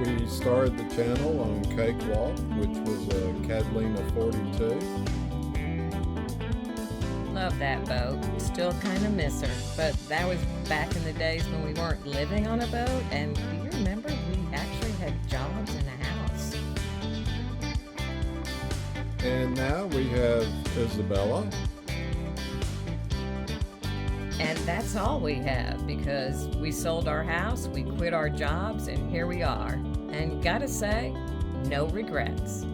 we started the channel on Cakewalk, which was a Catalina 42. Love that boat. Still kind of miss her. But that was back in the days when we weren't living on a boat. And do you remember we actually had jobs in a house? And now we have Isabella. And that's all we have because we sold our house, we quit our jobs, and here we are. And gotta say, no regrets.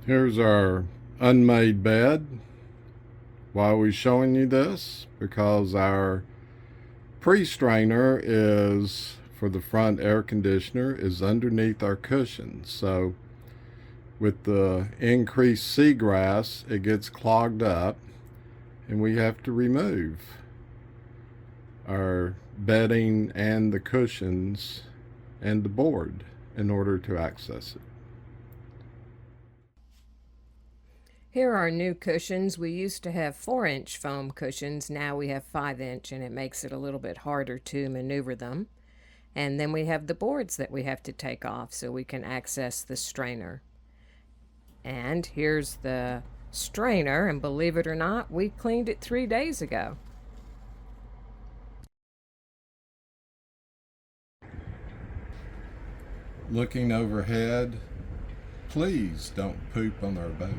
Here's our unmade bed. Why are we showing you this? Because our pre-strainer is for the front air conditioner is underneath our cushions. So with the increased seagrass, it gets clogged up and we have to remove our bedding and the cushions and the board in order to access it. Here are new cushions. We used to have 4-inch foam cushions. Now we have 5-inch, and it makes it a little bit harder to maneuver them. And then we have the boards that we have to take off so we can access the strainer. And here's the strainer, and believe it or not, we cleaned it 3 days ago. Looking overhead, please don't poop on our boat.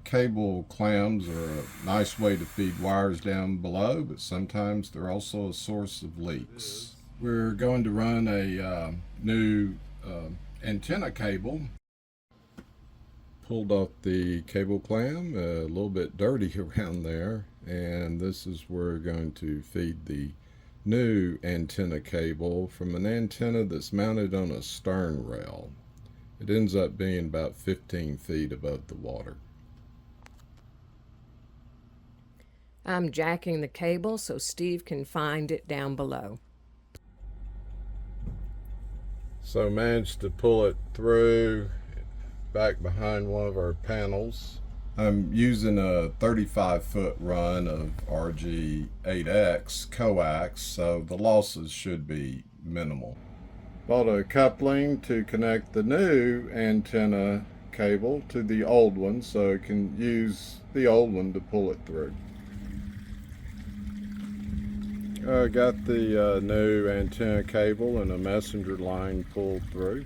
Cable clams are a nice way to feed wires down below, but sometimes they're also a source of leaks. We're going to run a new antenna cable. Pulled off the cable clam, a little bit dirty around there, and this is where we're going to feed the new antenna cable from an antenna that's mounted on a stern rail. It ends up being about 15 feet above the water. I'm jacking the cable so Steve can find it down below. So managed to pull it through back behind one of our panels. I'm using a 35-foot run of RG8X coax, so the losses should be minimal. Bought a coupling to connect the new antenna cable to the old one so it can use the old one to pull it through. I got the new antenna cable and a messenger line pulled through.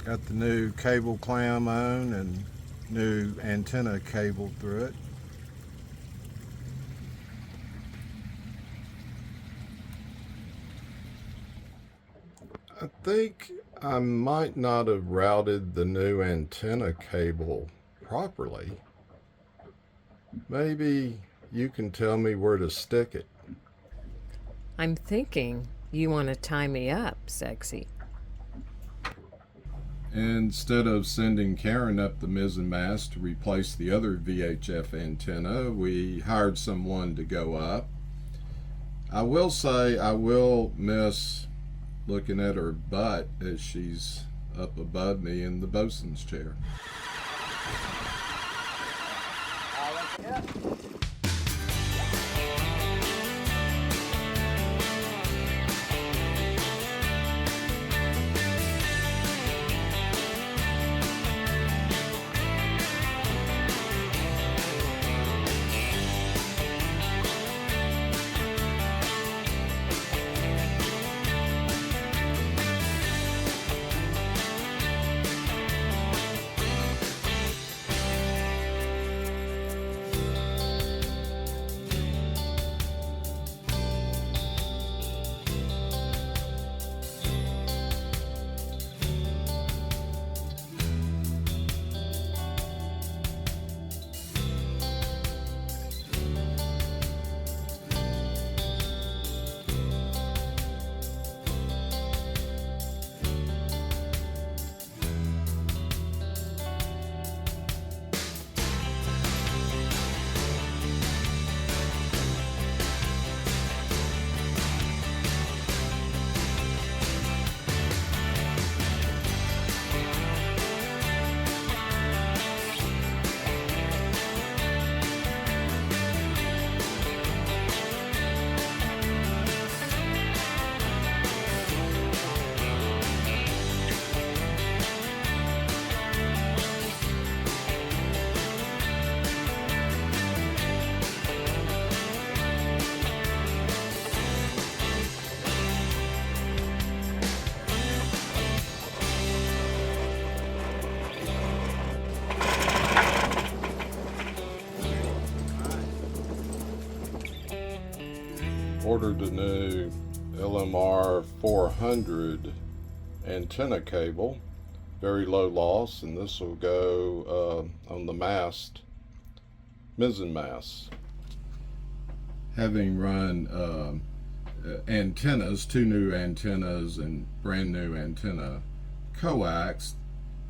Got the new cable clam on and new antenna cable through it. I think I might not have routed the new antenna cable properly. Maybe you can tell me where to stick it. I'm thinking you want to tie me up, sexy. Instead of sending Karen up the mizzen mast to replace the other VHF antenna, we hired someone to go up. I will say I will miss looking at her butt as she's up above me in the bosun's chair. Yeah. ordered a new LMR 400 antenna cable, very low loss, and this will go on the mast, mizzen mast. Having run antennas, 2 new antennas and brand new antenna coax,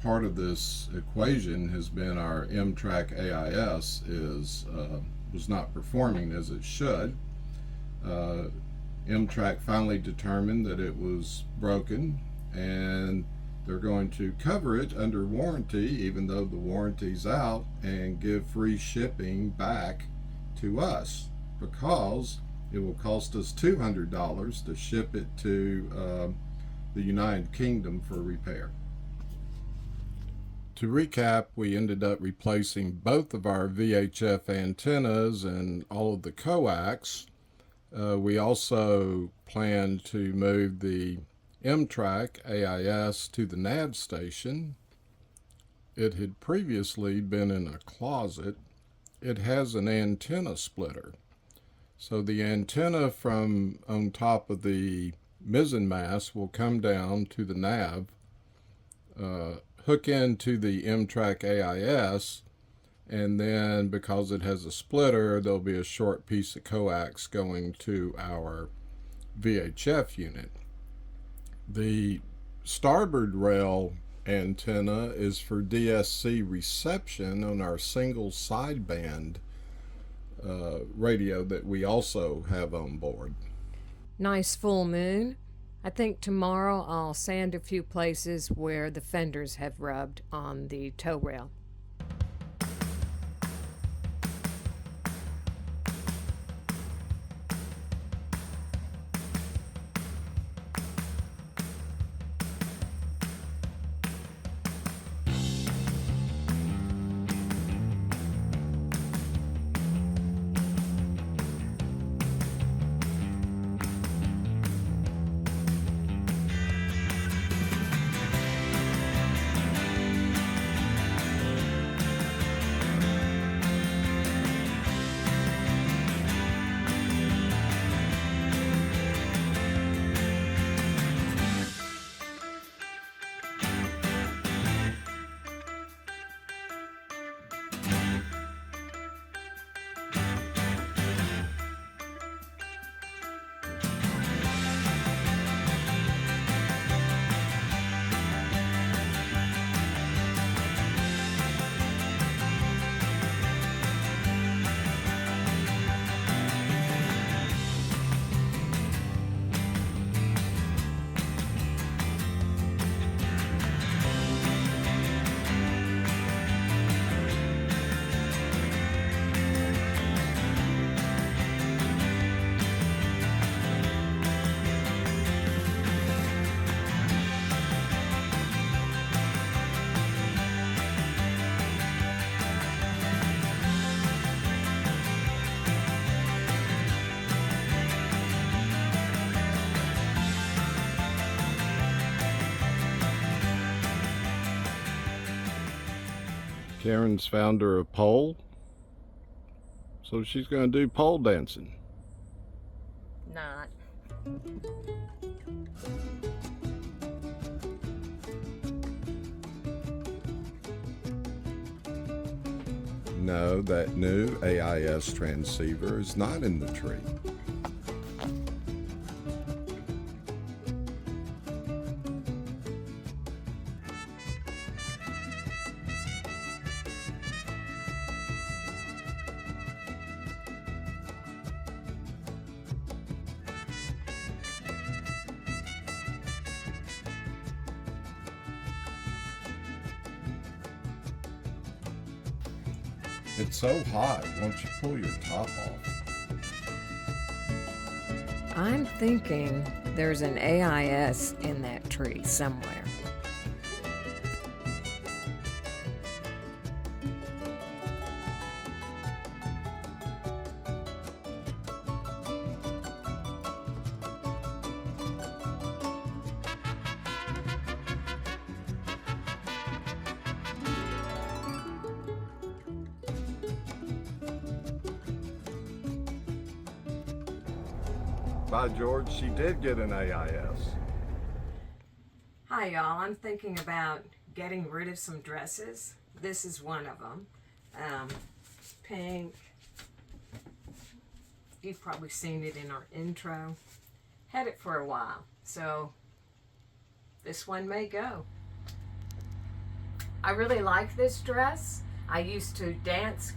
part of this equation has been our Em-Trak AIS was not performing as it should. Em-Trak finally determined that it was broken, and they're going to cover it under warranty, even though the warranty's out, and give free shipping back to us, because it will cost us $200 to ship it to the United Kingdom for repair. To recap, we ended up replacing both of our VHF antennas and all of the coax. We also plan to move the Em-Trak AIS to the nav station. It had previously been in a closet. It has an antenna splitter. So the antenna from on top of the mizzen mast will come down to the nav, hook into the Em-Trak AIS, and then because it has a splitter, there'll be a short piece of coax going to our VHF unit. The starboard rail antenna is for DSC reception on our single sideband radio that we also have on board. Nice full moon. I think tomorrow I'll sand a few places where the fenders have rubbed on the tow rail. Karen's found her a pole, so she's going to do pole dancing. Not. No, that new AIS transceiver is not in the tree. It's so hot, won't you pull your top off? I'm thinking there's an AIS in that tree somewhere. By George, she did get an AIS. Hi y'all, I'm thinking about getting rid of some dresses. This is one of them. Pink. You've probably seen it in our intro. Had it for a while, so this one may go. I really like this dress. I used to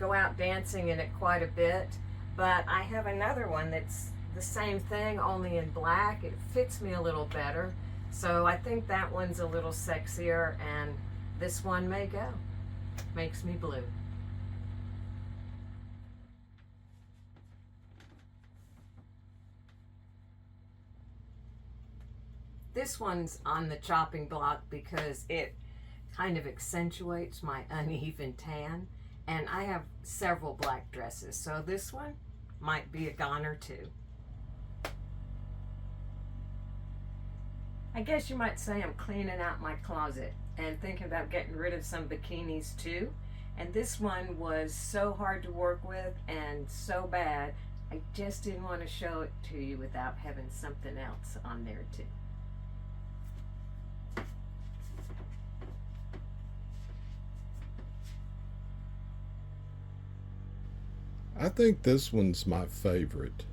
go out dancing in it quite a bit, but I have another one that's the same thing, only in black. It fits me a little better, so I think that one's a little sexier, and this one may go. Makes me blue. This one's on the chopping block because it kind of accentuates my uneven tan, and I have several black dresses, so this one might be a goner too. I guess you might say I'm cleaning out my closet and thinking about getting rid of some bikinis too, and this one was so hard to work with and so bad I just didn't want to show it to you without having something else on there too. I think this one's my favorite.